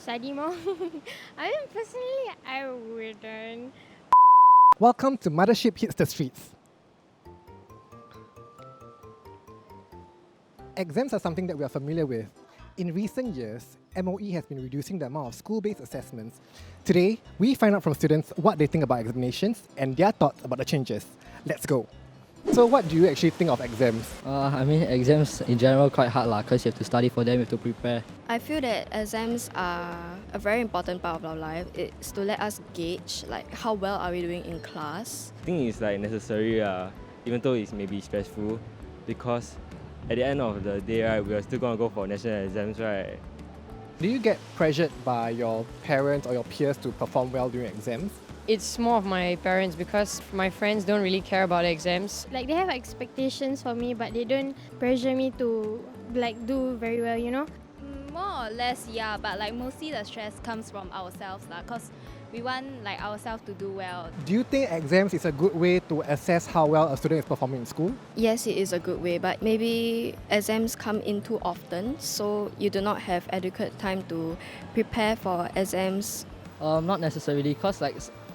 Study more. I mean, personally, I wouldn't. Welcome to Mothership Hits the Streets. Exams are something that we are familiar with. In recent years, MOE has been reducing the amount of school-based assessments. Today, we find out from students what they think about examinations and their thoughts about the changes. Let's go. So what do you actually think of exams? Exams in general quite hard because you have to study for them, you have to prepare. I feel that exams are a very important part of our life. It's to let us gauge how well are we doing in class. I think it's necessary, even though it's maybe stressful, because at the end of the day, right, we are still going to go for national exams, right? Do you get pressured by your parents or your peers to perform well during exams? It's more of my parents because my friends don't really care about exams. Like, they have expectations for me, but they don't pressure me to do very well, you know? More or less, yeah, but mostly the stress comes from ourselves because we want ourselves to do well. Do you think exams is a good way to assess how well a student is performing in school? Yes, it is a good way, but maybe exams come in too often, so you do not have adequate time to prepare for exams. Not necessarily, because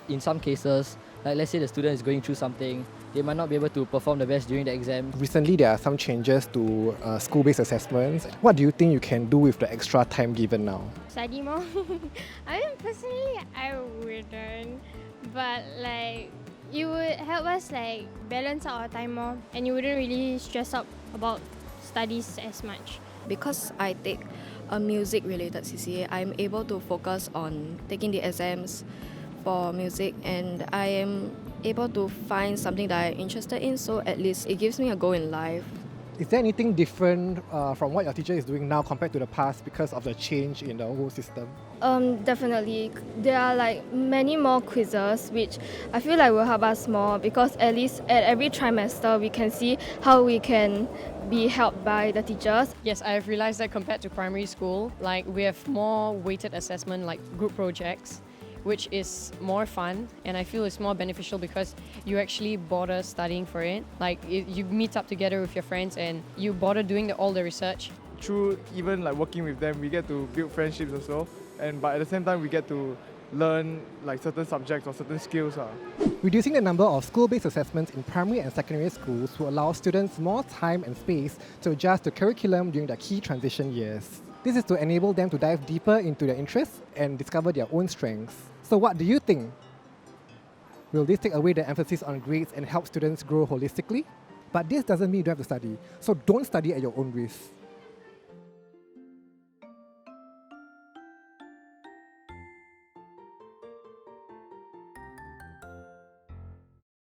in some cases, let's say the student is going through something, they might not be able to perform the best during the exam. Recently, there are some changes to school-based assessments. What do you think you can do with the extra time given now? Study more. I mean, personally, I wouldn't. But it would help us balance out our time more, and you wouldn't really stress out about studies as much. Because I take a music-related CCA, I'm able to focus on taking the exams for music, and I am able to find something that I'm interested in, so at least it gives me a goal in life. Is there anything different from what your teacher is doing now compared to the past because of the change in the whole system? Definitely. There are many more quizzes which I feel will help us more, because at least at every trimester we can see how we can be helped by the teachers. Yes, I have realized that compared to primary school, we have more weighted assessment group projects, which is more fun, and I feel it's more beneficial because you actually bother studying for it. You meet up together with your friends and you bother doing all the research. Through even working with them, we get to build friendships also, but at the same time we get to learn certain subjects or certain skills. Reducing the number of school-based assessments in primary and secondary schools will allow students more time and space to adjust the curriculum during their key transition years. This is to enable them to dive deeper into their interests and discover their own strengths. So what do you think? Will this take away the emphasis on grades and help students grow holistically? But this doesn't mean you don't have to study, so don't study at your own risk.